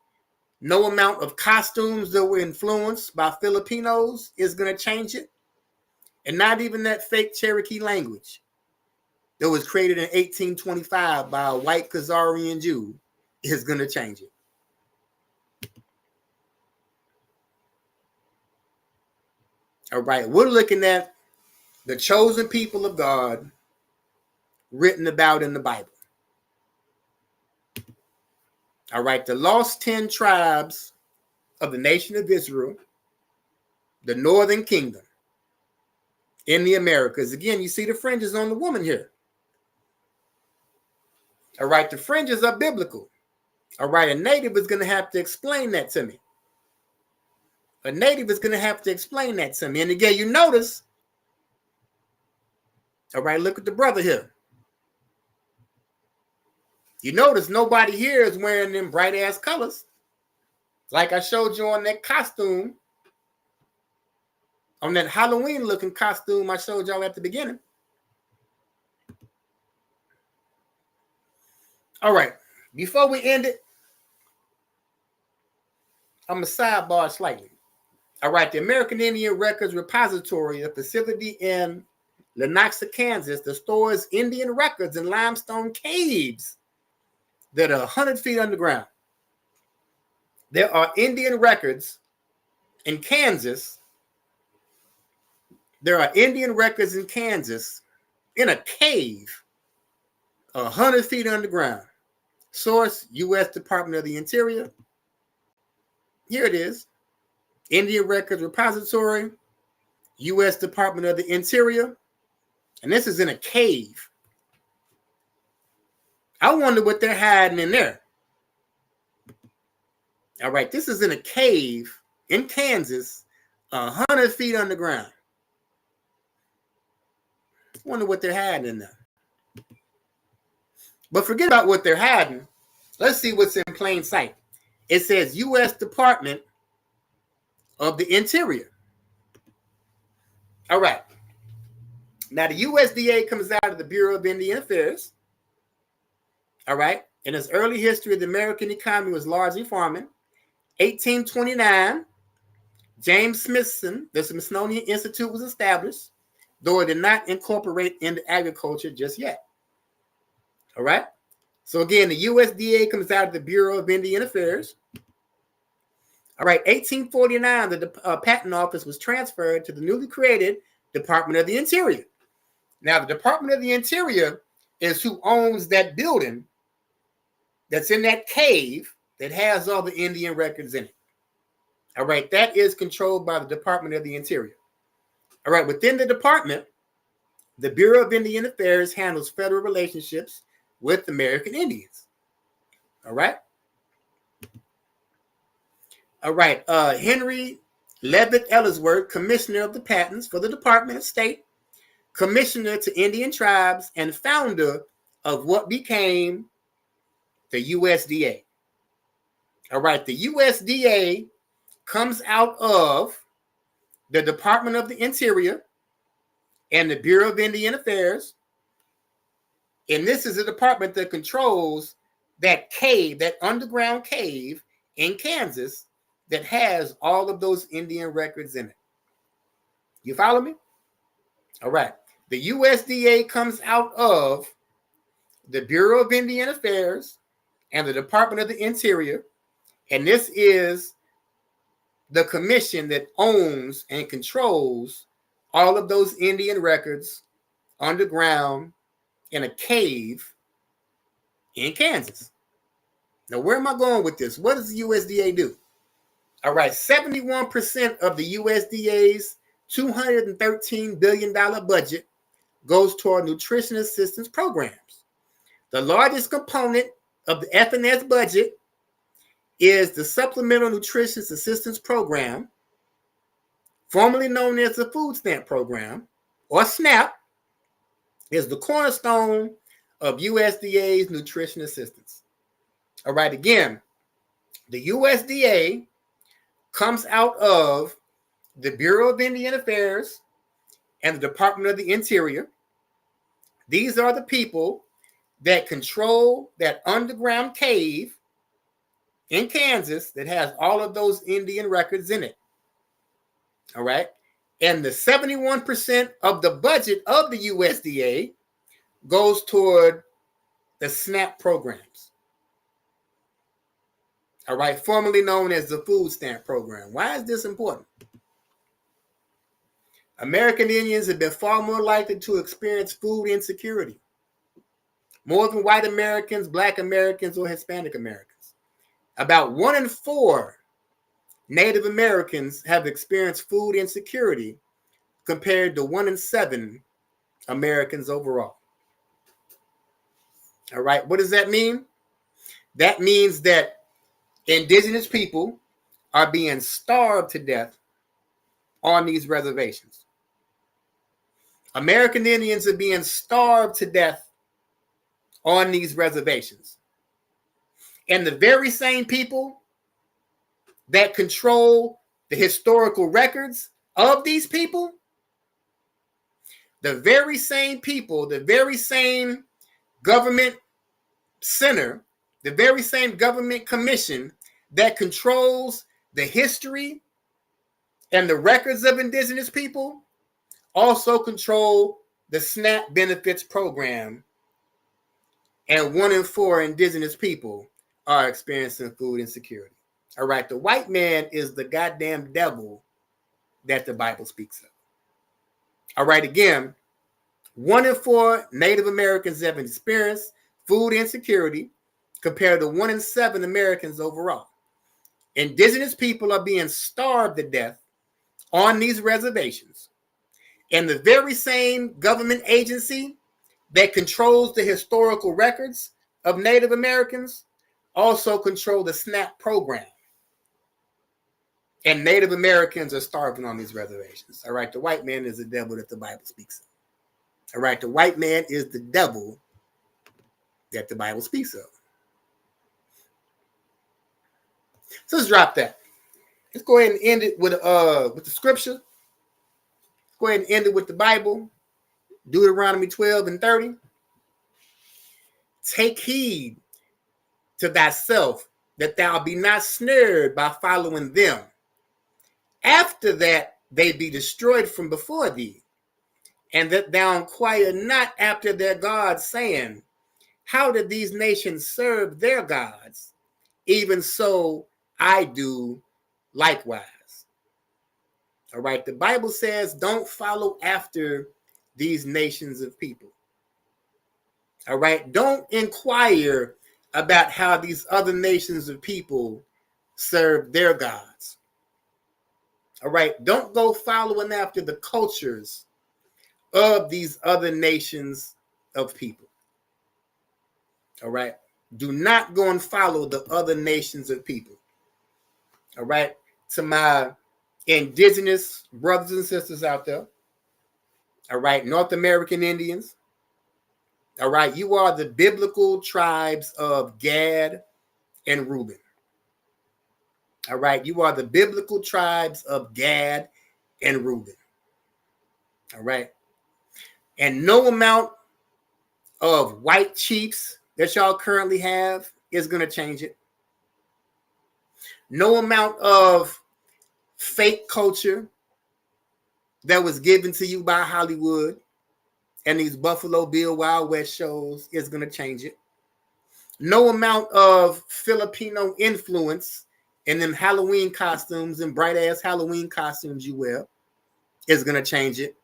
costumes that were influenced by Filipinos is going to change it. And not even that fake Cherokee language that was created in 1825 by a white Khazarian Jew is going to change it. All right, we're looking at the chosen people of God written about in the Bible. All right, the lost 10 tribes of the nation of Israel, the northern kingdom in the Americas. Again, you see the fringes on the woman here. All right, the fringes are biblical. All right, a native is going to have to explain that to me. A native is going to have to explain that to me. And again, you notice, all right, look at the brother here. You notice nobody here is wearing them bright ass colors. Like I showed you on that costume, on that Halloween looking costume I showed y'all at the beginning. All right, before we end it, I'm going to sidebar slightly. All right, the American Indian Records Repository, a facility in Lenexa, Kansas, that stores Indian records in limestone caves that are 100 feet underground. There are Indian records in Kansas. There are Indian records in Kansas in a cave 100 feet underground. Source, U.S. Department of the Interior. Here it is. Indian Records Repository, U.S. Department of the Interior. And this is in a cave. I wonder what they're hiding in there. All right, this is in a cave in Kansas, 100 feet underground. I wonder what they're hiding in there. But forget about what they're hiding. Let's see what's in plain sight. It says U.S. Department of the Interior. All right. Now, the USDA comes out of the Bureau of Indian Affairs. All right. In its early history, the American economy was largely farming. 1829, James Smithson, the Smithsonian Institute was established, though it did not incorporate into agriculture just yet. All right. So again, the USDA comes out of the Bureau of Indian Affairs. All right. 1849, the Patent Office was transferred to the newly created Department of the Interior. Now, the Department of the Interior is who owns that building that's in that cave that has all the Indian records in it. All right, that is controlled by the Department of the Interior. All right, within the department, the Bureau of Indian Affairs handles federal relationships with American Indians. All right. All right, Henry Levitt Ellsworth, Commissioner of the Patents for the Department of State, Commissioner to Indian Tribes, and founder of what became the USDA. All right, the USDA comes out of the Department of the Interior and the Bureau of Indian Affairs. And this is a department that controls that cave, that underground cave in Kansas that has all of those Indian records in it. You follow me? All right. The USDA comes out of the Bureau of Indian Affairs and the Department of the Interior. And this is the commission that owns and controls all of those Indian records underground in a cave in Kansas. Now, where am I going with this? What does the USDA do? All right, 71% of the USDA's $213 billion budget goes toward nutrition assistance programs. The largest component of the F&S budget is the Supplemental Nutrition Assistance Program, formerly known as the Food Stamp Program, or SNAP, is the cornerstone of USDA's nutrition assistance. All right, again, the USDA comes out of the Bureau of Indian Affairs and the Department of the Interior. These are the people that control that underground cave in Kansas that has all of those Indian records in it. All right. And the 71% of the budget of the USDA goes toward the SNAP programs. All right. Formerly known as the Food Stamp Program. Why is this important? American Indians have been far more likely to experience food insecurity, more than white Americans, Black Americans, or Hispanic Americans. About 1 in 4 Native Americans have experienced food insecurity compared to 1 in 7 Americans overall. All right, what does that mean? That means that indigenous people are being starved to death on these reservations. American Indians are being starved to death on these reservations. And the very same people that control the historical records of these people, the very same people, the very same government center, the very same government commission that controls the history and the records of indigenous people also control the SNAP benefits program. And 1 in 4 indigenous people are experiencing food insecurity. All right, the white man is the goddamn devil that the Bible speaks of. All right, again, 1 in 4 Native Americans have experienced food insecurity compared to 1 in 7 Americans overall. Indigenous people are being starved to death on these reservations. And the very same government agency that controls the historical records of Native Americans also control the SNAP program. And Native Americans are starving on these reservations. All right, the white man is the devil that the Bible speaks of. All right, the white man is the devil that the Bible speaks of. So let's drop that. Let's go ahead and end it with the scripture. Go ahead and end it with the Bible. Deuteronomy 12:30. Take heed to thyself that thou be not snared by following them. After that they be destroyed from before thee, and that thou inquire not after their gods, saying, how did these nations serve their gods? Even so I do likewise. All right, the Bible says don't follow after these nations of people. All right, don't inquire about how these other nations of people serve their gods. All right, don't go following after the cultures of these other nations of people. All right, do not go and follow the other nations of people. All right, to my indigenous brothers and sisters out there, all right, North American Indians, all right, you are the biblical tribes of Gad and Reuben. All right, you are the biblical tribes of Gad and Reuben. All right, and no amount of white chiefs that y'all currently have is going to change it. No amount of fake culture that was given to you by Hollywood and these Buffalo Bill Wild West shows is going to change it. No amount of Filipino influence in them Halloween costumes and bright ass Halloween costumes you wear is going to change it.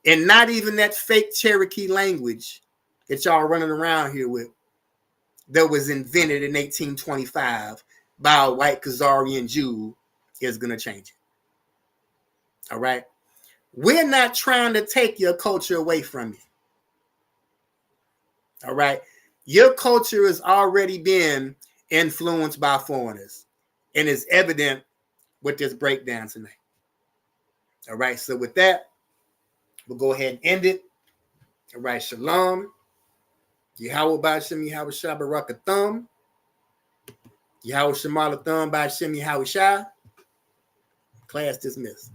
And not even that fake Cherokee language that y'all running around here with that was invented in 1825 by a white Khazarian Jew is going to change it. All right. We're not trying to take your culture away from you. All right. Your culture has already been influenced by foreigners, and it's evident with this breakdown tonight. All right. So with that, we'll go ahead and end it. All right. Shalom. Yahweh Ba'Shem Yahweh Shah Barakathum. Yahweh Shemala Thumb Ba'Shem Yahweh Shah. Class dismissed.